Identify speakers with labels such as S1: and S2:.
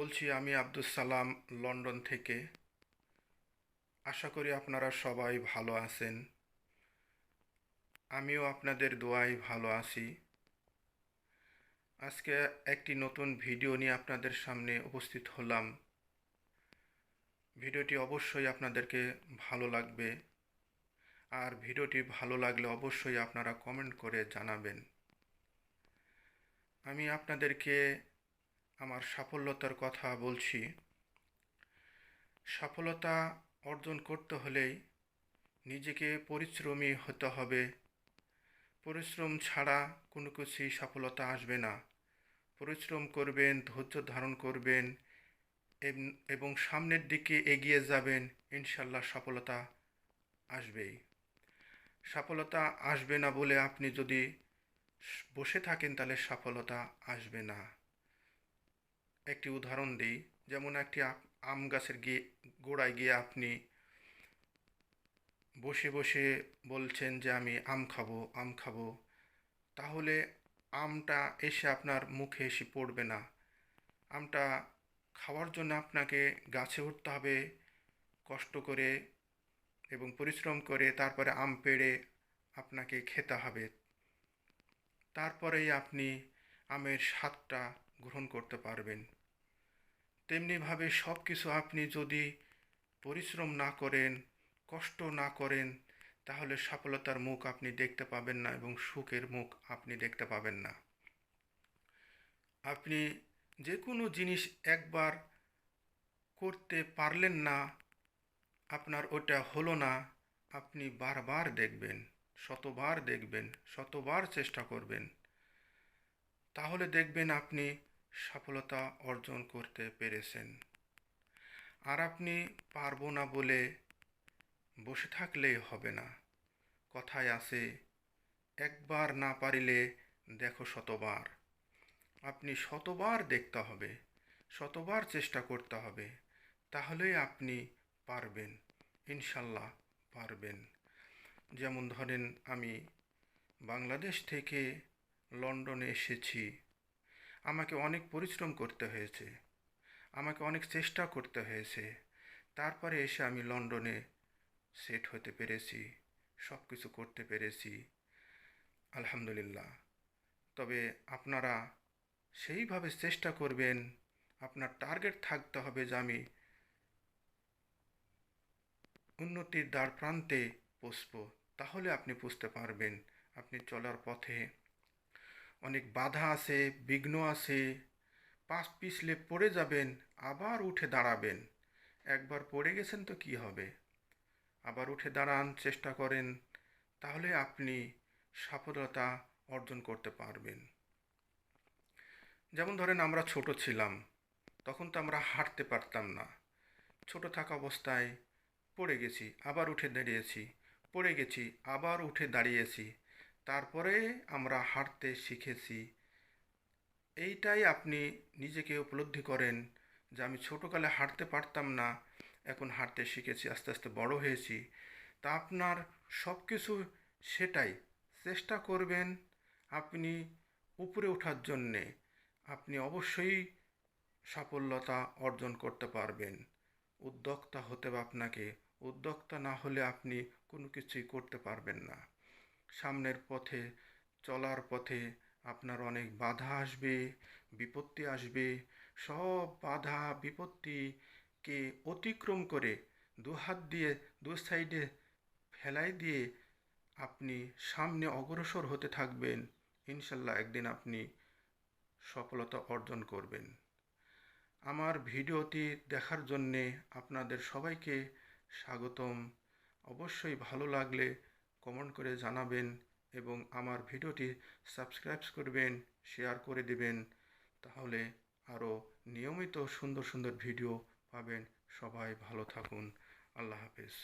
S1: বলছি আমি আব্দুস সালাম লন্ডন থেকে। আশা করি আপনারা সবাই ভালো আছেন। আমিও আপনাদের দোয়ায় ভালো আছি। আজকে একটি নতুন ভিডিও নিয়ে আপনাদের সামনে উপস্থিত হলাম। ভিডিওটি অবশ্যই আপনাদেরকে ভালো লাগবে, আর ভিডিওটি ভালো লাগলে অবশ্যই আপনারা কমেন্ট করে জানাবেন। আমি আপনাদেরকে আমার সাফল্যতার কথা বলছি। সফলতা অর্জন করতে হলেই নিজেকে পরিশ্রমী হতে হবে। পরিশ্রম ছাড়া কোনো কিছুই সফলতা আসবে না। পরিশ্রম করবেন, ধৈর্য ধারণ করবেন এবং সামনের দিকে এগিয়ে যাবেন, ইনশাল্লাহ সফলতা আসবেই। সফলতা আসবে না বলে আপনি যদি বসে থাকেন তাহলে সফলতা আসবে না। একটি উদাহরণ দিই, যেমন একটি আম গাছের গোড়ায় গিয়ে আপনি বসে বসে বলছেন যে আমি আম খাবো, আম খাবো, তাহলে আমটা এসে আপনার মুখে এসে পড়বে না। আমটা খাওয়ার জন্য আপনাকে গাছে উঠতে হবে, কষ্ট করে এবং পরিশ্রম করে, তারপরে আম পেড়ে আপনাকে খেতে হবে। তারপরেই আপনি আমের স্বাদটা গ্রহণ করতে পারবেন। তেমনিভাবে সব কিছু আপনি যদি পরিশ্রম না করেন, কষ্ট না করেন, তাহলে সফলতার মুখ আপনি দেখতে পাবেন না এবং সুখের মুখ আপনি দেখতে পাবেন না। আপনি যে কোনো জিনিস একবার করতে পারলেন না, আপনার ওটা হলো না, আপনি বারবার দেখবেন, শতবার দেখবেন, শতবার চেষ্টা করবেন, তাহলে দেখবেন আপনি সফলতা অর্জন করতে পেরেছেন। আর আপনি পারবো না বলে বসে থাকলেই হবে না। কথায় আছে, একবার না পারিলে দেখো শতবার। আপনি শতবার দেখতে হবে, শতবার চেষ্টা করতে হবে, তাহলেই আপনি পারবেন, ইনশাল্লাহ পারবেন। যেমন ধরেন, আমি বাংলাদেশ থেকে লন্ডনে এসেছি। আমাকে অনেক পরিশ্রম করতে হয়েছে, আমাকে অনেক চেষ্টা করতে হয়েছে, তারপরে এসে আমি লন্ডনে সেট হতে পেরেছি, সব কিছু করতে পেরেছি, আলহামদুলিল্লাহ। তবে আপনারা সেইভাবে চেষ্টা করবেন, আপনার টার্গেট থাকতে হবে যে আমি উন্নতির দ্বার প্রান্তে পৌঁছব। তাহলে আপনি বুঝতে পারবেন আপনি চলার পথে অনেক বাধা আছে, বিঘ্ন আছে, পাশ পিছলে পড়ে যাবেন, আবার উঠে দাঁড়াবেন। একবার পড়ে গেছেন তো কি হবে, আবার উঠে দাঁড়ান, চেষ্টা করেন, তাহলে আপনি সফলতা অর্জন করতে পারবেন। যেমন ধরেন, আমরা ছোট ছিলাম, তখন তো আমরা হাঁটতে পারতাম না। ছোট থাকা অবস্থায় পড়ে গেছি, আবার উঠে দাঁড়িয়েছি, পড়ে গেছি, আবার উঠে দাঁড়িয়েছি, তারপরে আমরা হাঁটতে শিখেছি। এইটাই আপনি নিজেকে উপলব্ধি করেন যে আমি ছোটোকালে হাঁটতে পারতাম না, এখন হাঁটতে শিখেছি, আস্তে আস্তে বড় হয়েছি। তা আপনার সব কিছু সেটাই, চেষ্টা করবেন আপনি উপরে ওঠার জন্যে। আপনি অবশ্যই সাফল্যতা অর্জন করতে পারবেন। উদ্যোক্তা হতে হবে আপনাকে। উদ্যোক্তা না হলে আপনি কোনো কিছুই করতে পারবেন না। সামনের পথে চলার পথে আপনার অনেক বাধা আসবে, বিপত্তি আসবে। সব বাধা বিপত্তিকে অতিক্রম করে দুহাত দিয়ে দু সাইডে ফেলাই দিয়ে আপনি সামনে অগ্রসর হতে থাকবেন, ইনশাল্লাহ একদিন আপনি সফলতা অর্জন করবেন। আমার ভিডিওটি দেখার জন্যে আপনাদের সবাইকে স্বাগতম। অবশ্যই ভালো লাগলে কমেন্ট করে জানাবেন এবং আমার ভিডিওটি সাবস্ক্রাইব করবেন, শেয়ার করে দিবেন, তাহলে আরও নিয়মিত সুন্দর সুন্দর ভিডিও পাবেন। সবাই ভালো থাকুন। আল্লাহ হাফেজ।